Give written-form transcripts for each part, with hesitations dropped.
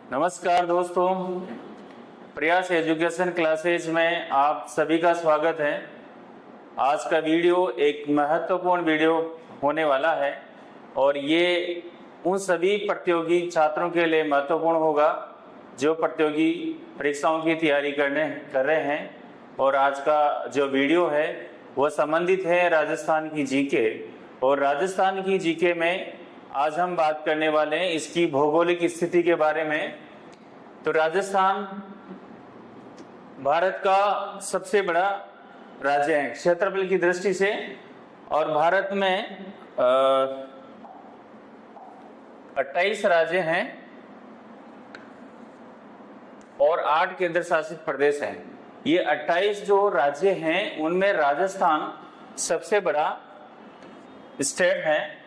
नमस्कार दोस्तों, प्रयास एजुकेशन क्लासेज में आप सभी का स्वागत है। आज का वीडियो एक महत्वपूर्ण वीडियो होने वाला है और ये उन सभी प्रतियोगी छात्रों के लिए महत्वपूर्ण होगा जो प्रतियोगी परीक्षाओं की तैयारी कर रहे हैं। और आज का जो वीडियो है वह संबंधित है राजस्थान की जीके। और राजस्थान की जीके में आज हम बात करने वाले हैं इसकी भौगोलिक स्थिति के बारे में। तो राजस्थान भारत का सबसे बड़ा राज्य है क्षेत्रफल की दृष्टि से, और भारत में 28 राज्य हैं और 8 केंद्र शासित प्रदेश हैं। ये 28 जो राज्य हैं उनमें राजस्थान सबसे बड़ा स्टेट है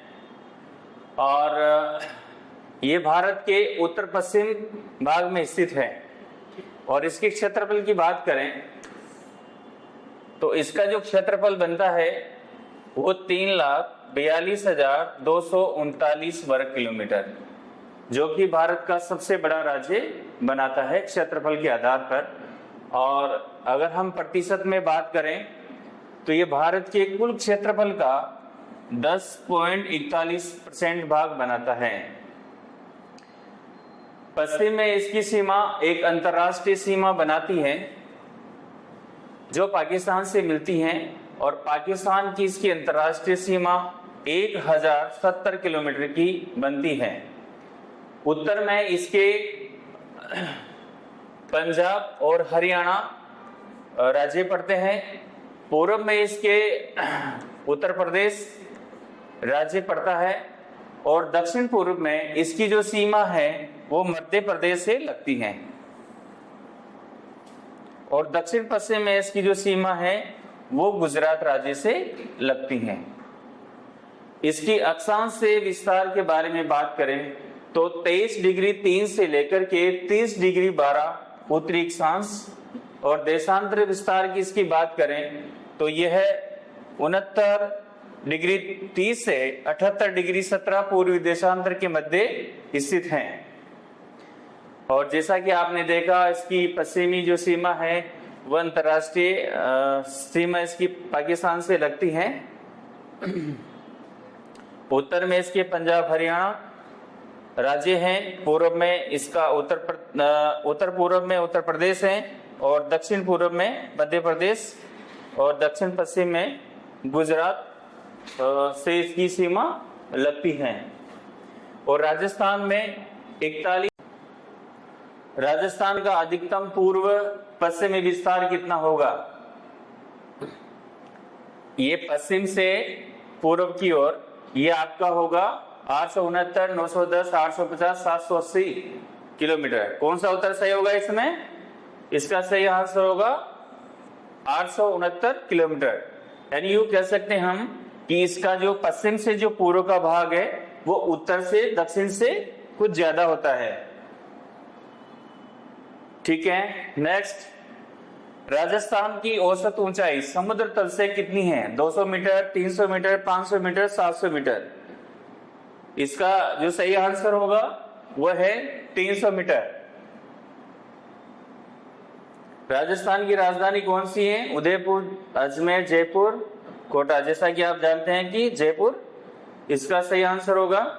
और ये भारत के उत्तर पश्चिम भाग में स्थित है। और इसके क्षेत्रफल की बात करें तो इसका जो क्षेत्रफल बनता है वो 3,42,239 वर्ग किलोमीटर, जो कि भारत का सबसे बड़ा राज्य बनाता है क्षेत्रफल के आधार पर। और अगर हम प्रतिशत में बात करें तो ये भारत के कुल क्षेत्रफल का 10.41% भाग बनाता है। पश्चिम में इसकी सीमा एक अंतर्राष्ट्रीय सीमा बनाती है जो पाकिस्तान से मिलती है, और पाकिस्तान की इसकी अंतर्राष्ट्रीय सीमा 1070 किलोमीटर की बनती है। उत्तर में इसके पंजाब और हरियाणा राज्य पड़ते हैं, पूर्व में इसके उत्तर प्रदेश राज्य पड़ता है, और दक्षिण पूर्व में इसकी जो सीमा है वो मध्य प्रदेश से लगती है, और दक्षिण पश्चिम में इसकी जो सीमा है वो गुजरात राज्य से लगती है। इसकी अक्षांश से विस्तार के बारे में बात करें तो 23 डिग्री 3 से लेकर के 30 डिग्री 12 उत्तरी अक्षांश, और देशांतर विस्तार की इसकी बात करें तो यह 69 डिग्री 30 से 78 डिग्री 17 पूर्वी देशांतर के मध्य स्थित हैं। और जैसा कि आपने देखा इसकी पश्चिमी जो सीमा है वह अंतर्राष्ट्रीय सीमा इसकी पाकिस्तान से लगती है। उत्तर में इसके पंजाब हरियाणा राज्य हैं, पूर्व में इसका उत्तर पूर्व में उत्तर प्रदेश है, और दक्षिण पूर्व में मध्य प्रदेश, और दक्षिण पश्चिम में गुजरात से इसकी सीमा लगती है। और राजस्थान में 41 राजस्थान का अधिकतम पूर्व पश्चिमी विस्तार कितना होगा? ये पश्चिम से पूर्व की ओर ये आपका होगा 869, 910, 850, 780 किलोमीटर। कौन सा उत्तर सही होगा इसमें? इसका सही आंसर होगा 869 किलोमीटर। यानी यूं कह सकते हैं हम कि इसका जो पश्चिम से जो पूर्व का भाग है वो उत्तर से दक्षिण से कुछ ज्यादा होता है। ठीक है, नेक्स्ट, राजस्थान की औसत ऊंचाई समुद्र तल से कितनी है? 200 मीटर, 300 मीटर, 500 मीटर, 700 मीटर। इसका जो सही आंसर होगा वह है 300 मीटर। राजस्थान की राजधानी कौन सी है? उदयपुर, अजमेर, जयपुर, कोटा। जैसा कि आप जानते हैं कि जयपुर इसका सही आंसर होगा।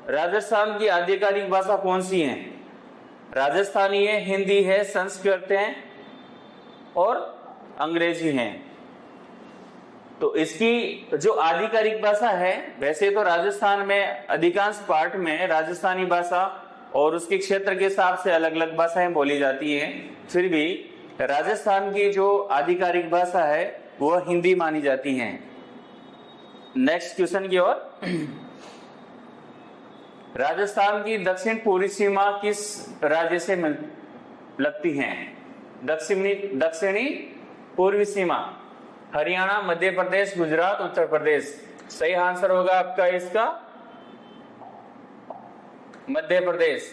राजस्थान की आधिकारिक भाषा कौन सी है? राजस्थानी है, हिंदी है, संस्कृत है और अंग्रेजी है। तो इसकी जो आधिकारिक भाषा है, वैसे तो राजस्थान में अधिकांश पार्ट में राजस्थानी भाषा और उसके क्षेत्र के हिसाब से अलग अलग भाषाएं बोली जाती हैं, फिर भी राजस्थान की जो आधिकारिक भाषा है वह हिंदी मानी जाती है। नेक्स्ट क्वेश्चन की ओर। राजस्थान की दक्षिण पूर्वी सीमा किस राज्य से लगती है? दक्षिणी पूर्वी सीमा हरियाणा, मध्य प्रदेश, गुजरात, उत्तर प्रदेश। सही आंसर होगा आपका इसका मध्य प्रदेश।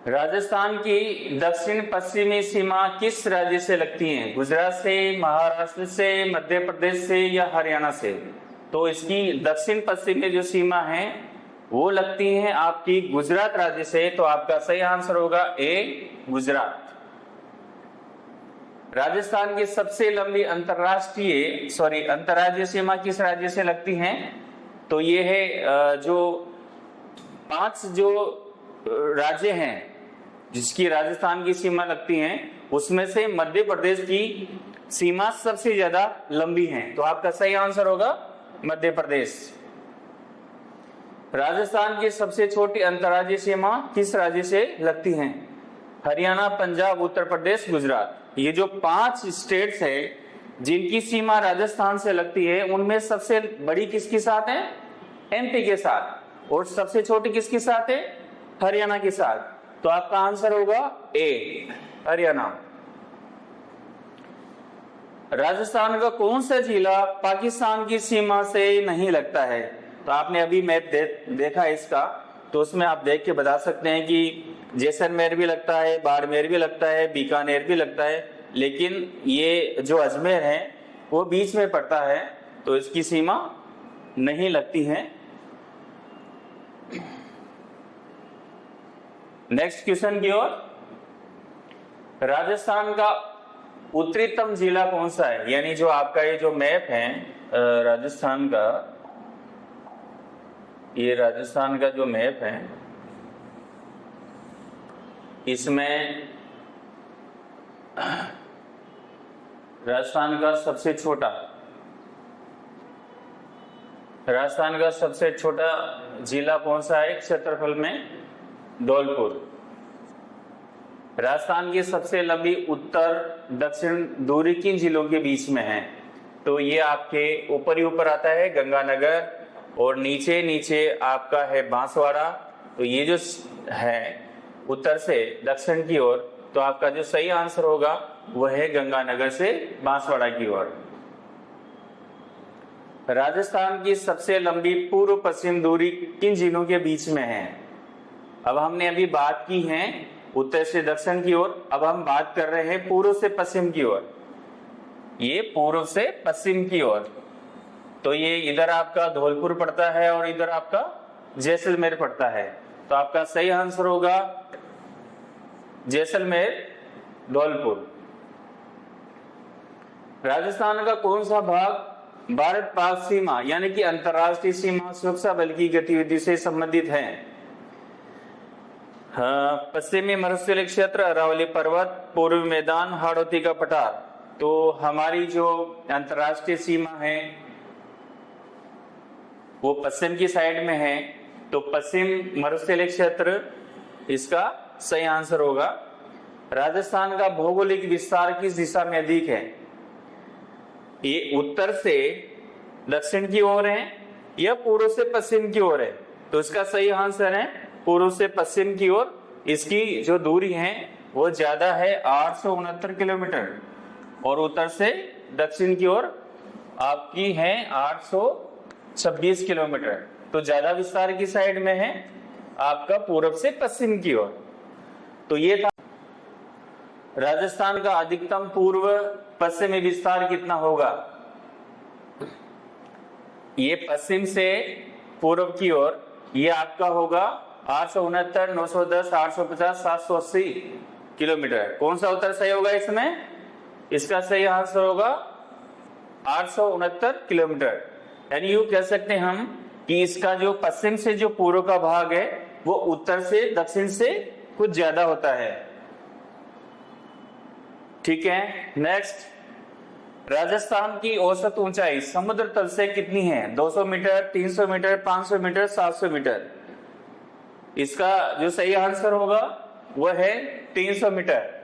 राजस्थान की दक्षिण पश्चिमी सीमा किस राज्य से लगती है? गुजरात से, महाराष्ट्र से, मध्य प्रदेश से या हरियाणा से? तो इसकी दक्षिण पश्चिमी जो सीमा है वो लगती है आपकी गुजरात राज्य से। तो आपका सही आंसर होगा ए, गुजरात। राजस्थान की सबसे लंबी अंतर्राज्यीय सीमा किस राज्य से लगती है? तो ये है जो 5 जो राज्य हैं जिसकी राजस्थान की सीमा लगती है उसमें से मध्य प्रदेश की सीमा सबसे ज्यादा लंबी है। तो आपका सही आंसर होगा मध्य प्रदेश। राजस्थान की सबसे छोटी अंतर्राज्यीय सीमा किस राज्य से लगती है? हरियाणा, पंजाब, उत्तर प्रदेश, गुजरात। ये जो 5 स्टेट्स है जिनकी सीमा राजस्थान से लगती है उनमें सबसे बड़ी किसके साथ है? एमपी के साथ। और सबसे छोटी किसके साथ है? हरियाणा के साथ। तो आपका आंसर होगा ए, हरियाणा। राजस्थान का कौन सा जिला पाकिस्तान की सीमा से नहीं लगता है? तो आपने अभी मैप देखा इसका, तो उसमें आप देख के बता सकते हैं कि जैसलमेर भी लगता है, बाड़मेर भी लगता है, बीकानेर भी लगता है, लेकिन ये जो अजमेर है वो बीच में पड़ता है, तो इसकी सीमा नहीं लगती है। नेक्स्ट क्वेश्चन की ओर। राजस्थान का उत्तरीतम जिला कौन सा है? यानी जो आपका ये जो मैप है राजस्थान का, ये राजस्थान का जो मैप है इसमें राजस्थान का सबसे छोटा जिला कौन सा है क्षेत्रफल में? धौलपुर। राजस्थान की सबसे लंबी उत्तर दक्षिण दूरी किन जिलों के बीच में है? तो ये आपके ऊपर ही ऊपर आता है गंगानगर, और नीचे नीचे आपका है बांसवाड़ा। तो ये जो है उत्तर से दक्षिण की ओर, तो आपका जो सही आंसर होगा वह है गंगानगर से बांसवाड़ा की ओर। राजस्थान की सबसे लंबी पूर्व पश्चिम दूरी किन जिलों के बीच में है? अब हमने अभी बात की है उत्तर से दक्षिण की ओर, अब हम बात कर रहे हैं पूर्व से पश्चिम की ओर। ये पूर्व से पश्चिम की ओर, तो ये इधर आपका धौलपुर पड़ता है और इधर आपका जैसलमेर पड़ता है। तो आपका सही आंसर होगा जैसलमेर, धौलपुर। राजस्थान का कौन सा भाग भारत पाक सीमा यानी कि अंतरराष्ट्रीय सीमा सुरक्षा बल की गतिविधि से संबंधित है? पश्चिमी मरुस्थलीय क्षेत्र, अरावली पर्वत, पूर्वी मैदान, हाड़ौती का पठार। तो हमारी जो अंतरराष्ट्रीय सीमा है वो पश्चिम की साइड में है, तो पश्चिम मरुस्थलीय क्षेत्र इसका सही आंसर होगा। राजस्थान का भौगोलिक विस्तार किस दिशा में अधिक है? ये उत्तर से दक्षिण की ओर है या पूर्व से पश्चिम की ओर है? तो इसका सही आंसर है पूर्व से पश्चिम की ओर। इसकी जो दूरी है वो ज्यादा है 869 किलोमीटर, और उत्तर से दक्षिण की ओर आपकी है 826 किलोमीटर। तो ज्यादा विस्तार की साइड में है आपका पूर्व से पश्चिम की ओर। तो ये था राजस्थान का अधिकतम पूर्व पश्चिमी विस्तार कितना होगा? ये पश्चिम से पूर्व की ओर ये आपका होगा 869, 910, 850, 780 किलोमीटर। कौन सा उत्तर सही होगा इसमें? इसका सही आंसर होगा 869 किलोमीटर। यानी यूं कह सकते हैं हम कि इसका जो पश्चिम से जो पूर्व का भाग है वो उत्तर से दक्षिण से कुछ ज्यादा होता है। ठीक है, नेक्स्ट। राजस्थान की औसत ऊंचाई समुद्र तल से कितनी है? 200 मीटर, 300 मीटर, 500 मीटर, 700 मीटर। इसका जो सही आंसर होगा वह है 300 मीटर।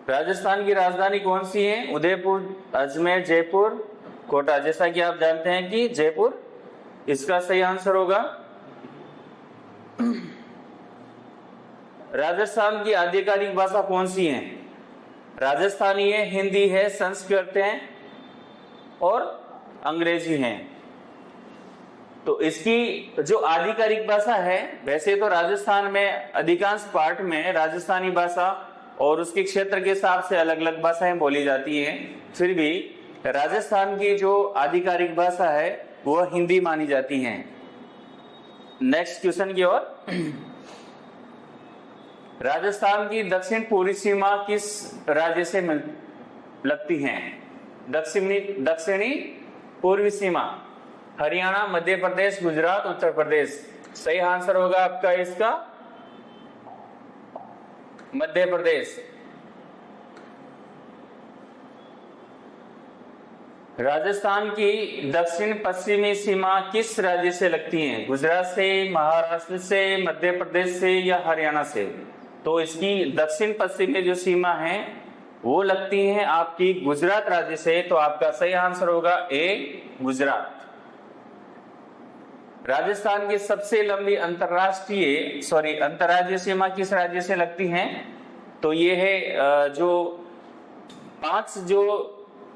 राजस्थान की राजधानी कौन सी है? उदयपुर, अजमेर, जयपुर, कोटा। जैसा कि आप जानते हैं कि जयपुर इसका सही आंसर होगा। राजस्थान की आधिकारिक भाषा कौन सी है? राजस्थानी है, हिंदी है, संस्कृत है और अंग्रेजी है। तो इसकी जो आधिकारिक भाषा है, वैसे तो राजस्थान में अधिकांश पार्ट में राजस्थानी भाषा और उसके क्षेत्र के हिसाब से अलग अलग भाषाएं बोली जाती हैं, फिर भी राजस्थान की जो आधिकारिक भाषा है वह हिंदी मानी जाती है। नेक्स्ट क्वेश्चन की ओर। राजस्थान की दक्षिण पूर्वी सीमा किस राज्य से लगती है? दक्षिणी पूर्वी सीमा हरियाणा, मध्य प्रदेश, गुजरात, उत्तर प्रदेश। सही आंसर होगा आपका इसका मध्य प्रदेश। राजस्थान की दक्षिण पश्चिमी सीमा किस राज्य से लगती है? गुजरात से, महाराष्ट्र से, मध्य प्रदेश से या हरियाणा से? तो इसकी दक्षिण पश्चिमी जो सीमा है वो लगती है आपकी गुजरात राज्य से। तो आपका सही आंसर होगा ए, गुजरात। राजस्थान की सबसे लंबी अंतर्राज्यीय सीमा किस राज्य से लगती है? तो ये है जो 5 जो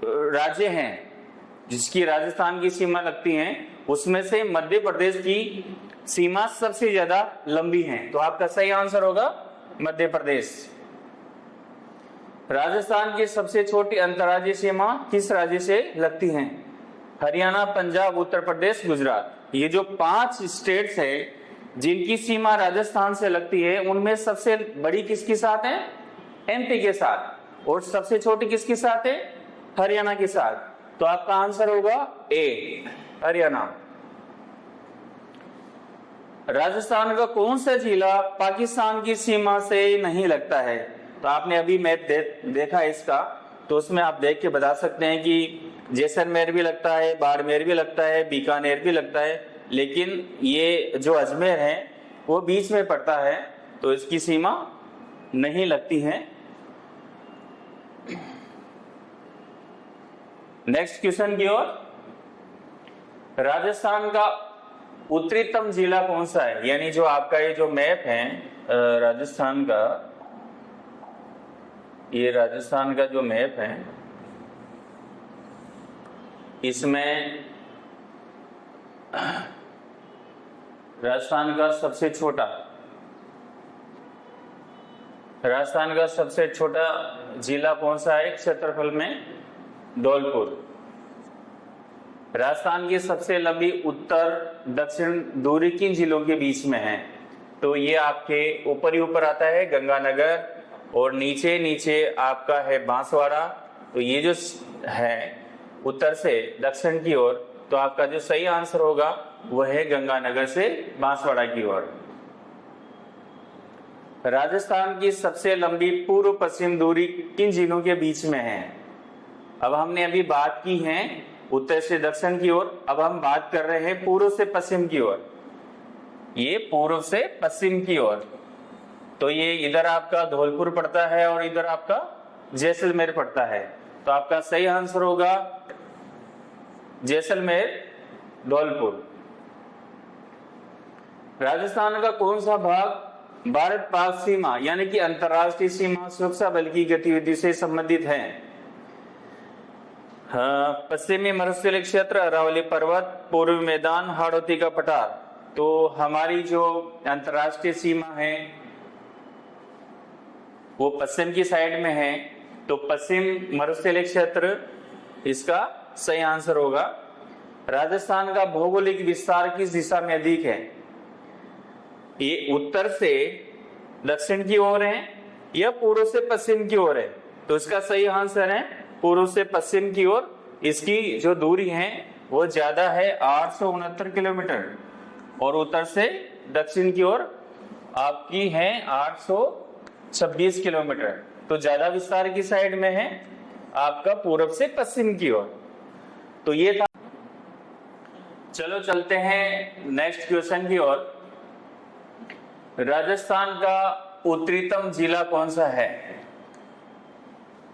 राज्य हैं जिसकी राजस्थान की सीमा लगती है, उसमें से मध्य प्रदेश की सीमा सबसे ज्यादा लंबी है। तो आपका सही आंसर होगा मध्य प्रदेश। राजस्थान की सबसे छोटी अंतर्राज्यीय सीमा किस राज्य से लगती है? हरियाणा, पंजाब, उत्तर प्रदेश, गुजरात। ये जो 5 स्टेट्स है जिनकी सीमा राजस्थान से लगती है, उनमें सबसे बड़ी किसके साथ है? एमपी के साथ। और सबसे छोटी किसके साथ है? हरियाणा के साथ। तो आपका आंसर होगा ए, हरियाणा। राजस्थान का कौन सा जिला पाकिस्तान की सीमा से नहीं लगता है? तो आपने अभी मैप देखा इसका, तो उसमें आप देख के बता सकते हैं कि जैसलमेर भी लगता है, बाड़मेर भी लगता है, बीकानेर भी लगता है, लेकिन ये जो अजमेर है वो बीच में पड़ता है, तो इसकी सीमा नहीं लगती है। नेक्स्ट क्वेश्चन की ओर। राजस्थान का उत्तरीतम जिला कौन सा है? यानी जो आपका ये जो मैप है राजस्थान का, ये राजस्थान का जो मैप है, इसमें राजस्थान का सबसे छोटा जिला कौन सा है क्षेत्रफल में? धौलपुर। राजस्थान की सबसे लंबी उत्तर दक्षिण दूरी किन जिलों के बीच में है? तो ये आपके ऊपर ही ऊपर आता है गंगानगर, और नीचे नीचे आपका है बांसवाड़ा। तो ये जो है उत्तर से दक्षिण की ओर, तो आपका जो सही आंसर होगा वह है गंगानगर से बांसवाड़ा की ओर। राजस्थान की सबसे लंबी पूर्व पश्चिम दूरी किन जिलों के बीच में है? अब हमने अभी बात की है उत्तर से दक्षिण की ओर, अब हम बात कर रहे हैं पूर्व से पश्चिम की ओर। ये पूर्व से पश्चिम की ओर, तो ये इधर आपका धौलपुर पड़ता है और इधर आपका जैसलमेर पड़ता है। तो आपका सही आंसर होगा जैसलमेर, धौलपुर। राजस्थान का कौन सा भाग भारत पाक सीमा यानी कि अंतरराष्ट्रीय सीमा सुरक्षा बल की गतिविधि से संबंधित है? पश्चिमी मरुस्थलीय क्षेत्र, अरावली पर्वत, पूर्वी मैदान, हाड़ौती का पठार। तो हमारी जो अंतरराष्ट्रीय सीमा है वो पश्चिम की साइड में है, तो पश्चिम मरुस्थलीय क्षेत्र इसका सही आंसर होगा। राजस्थान का भौगोलिक विस्तार किस दिशा में अधिक है? ये उत्तर से दक्षिण की ओर है या पूर्व से पश्चिम की ओर है? तो इसका सही आंसर है पूर्व से पश्चिम की ओर। इसकी जो दूरी है वो ज्यादा है 869 किलोमीटर, और उत्तर से दक्षिण की ओर आपकी है 826 किलोमीटर। तो ज्यादा विस्तार की साइड में है आपका पूर्व से पश्चिम की ओर। तो ये था। चलो चलते हैं नेक्स्ट क्वेश्चन की ओर। राजस्थान का उत्तरीतम जिला कौन सा है?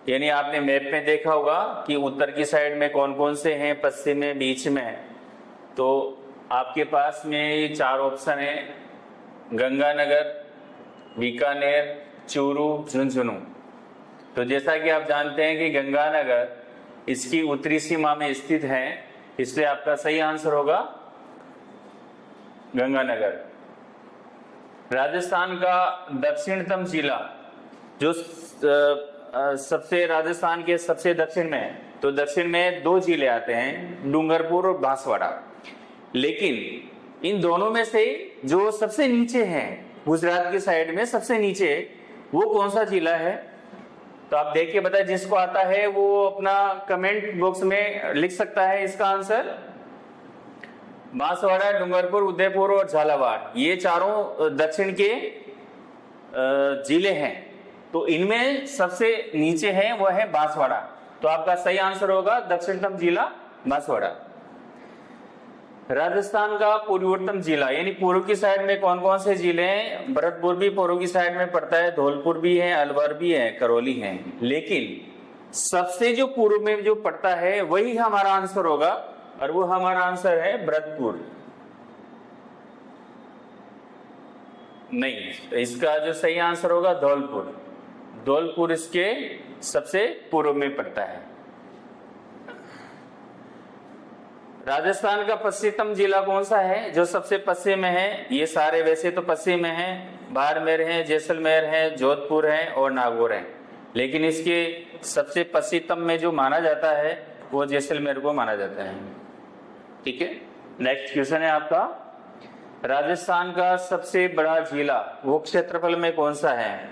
यानी आपने मैप में देखा होगा कि उत्तर की साइड में कौन कौन से हैं, पश्चिम में, बीच में। तो आपके पास में 4 ऑप्शन है, गंगानगर, बीकानेर, चूरू, झुंझुनू। तो जैसा कि आप जानते हैं कि गंगानगर इसकी उत्तरी सीमा में स्थित है, इसलिए आपका सही आंसर होगा गंगानगर। राजस्थान का दक्षिणतम जिला जो सबसे राजस्थान के सबसे दक्षिण में है, तो दक्षिण में 2 जिले आते हैं, डूंगरपुर और बांसवाड़ा। लेकिन इन दोनों में से जो सबसे नीचे है, गुजरात की साइड में सबसे नीचे, वो कौन सा जिला है? तो आप देख के बताए, जिसको आता है वो अपना कमेंट बॉक्स में लिख सकता है इसका आंसर। बांसवाड़ा, डूंगरपुर, उदयपुर और झालावाड़, ये चारों दक्षिण के जिले हैं। तो इनमें सबसे नीचे है वह है बांसवाड़ा। तो आपका सही आंसर होगा दक्षिणतम जिला बांसवाड़ा। राजस्थान का पूर्वोत्तम जिला, यानी पूर्व की साइड में कौन कौन से जिले हैं? भरतपुर भी पूर्व की साइड में पड़ता है, धौलपुर भी है, अलवर भी है, करौली है। लेकिन सबसे जो पूर्व में जो पड़ता है वही हमारा आंसर होगा, और वो हमारा आंसर है भरतपुर। नहीं, इसका जो सही आंसर होगा धौलपुर। धौलपुर इसके सबसे पूर्व में पड़ता है। राजस्थान का पश्चिमतम जिला कौन सा है जो सबसे पश्चिम में है? ये सारे वैसे तो पश्चिम में हैं, बाड़मेर है, जैसलमेर है, जोधपुर है और नागौर है। लेकिन इसके सबसे पश्चिमतम में जो माना जाता है वो जैसलमेर को माना जाता है। ठीक है, नेक्स्ट क्वेश्चन है आपका, राजस्थान का सबसे बड़ा जिला वो क्षेत्रफल में कौन सा है?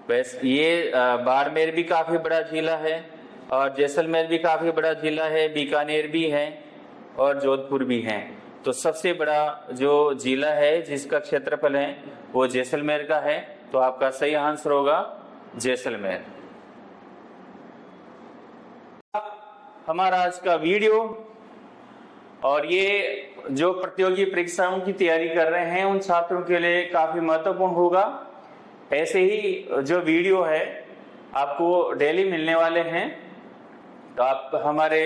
वैसे ये बाड़मेर भी काफी बड़ा जिला है, और जैसलमेर भी काफी बड़ा जिला है, बीकानेर भी है और जोधपुर भी है। तो सबसे बड़ा जो जिला है जिसका क्षेत्रफल है वो जैसलमेर का है। तो आपका सही आंसर होगा जैसलमेर। हमारा आज का वीडियो, और ये जो प्रतियोगी परीक्षाओं की तैयारी कर रहे हैं उन छात्रों के लिए काफी महत्वपूर्ण होगा। ऐसे ही जो वीडियो है आपको डेली मिलने वाले हैं, तो आप हमारे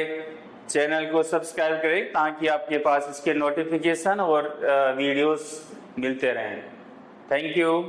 चैनल को सब्सक्राइब करें ताकि आपके पास इसके नोटिफिकेशन और वीडियोस मिलते रहें। Thank you.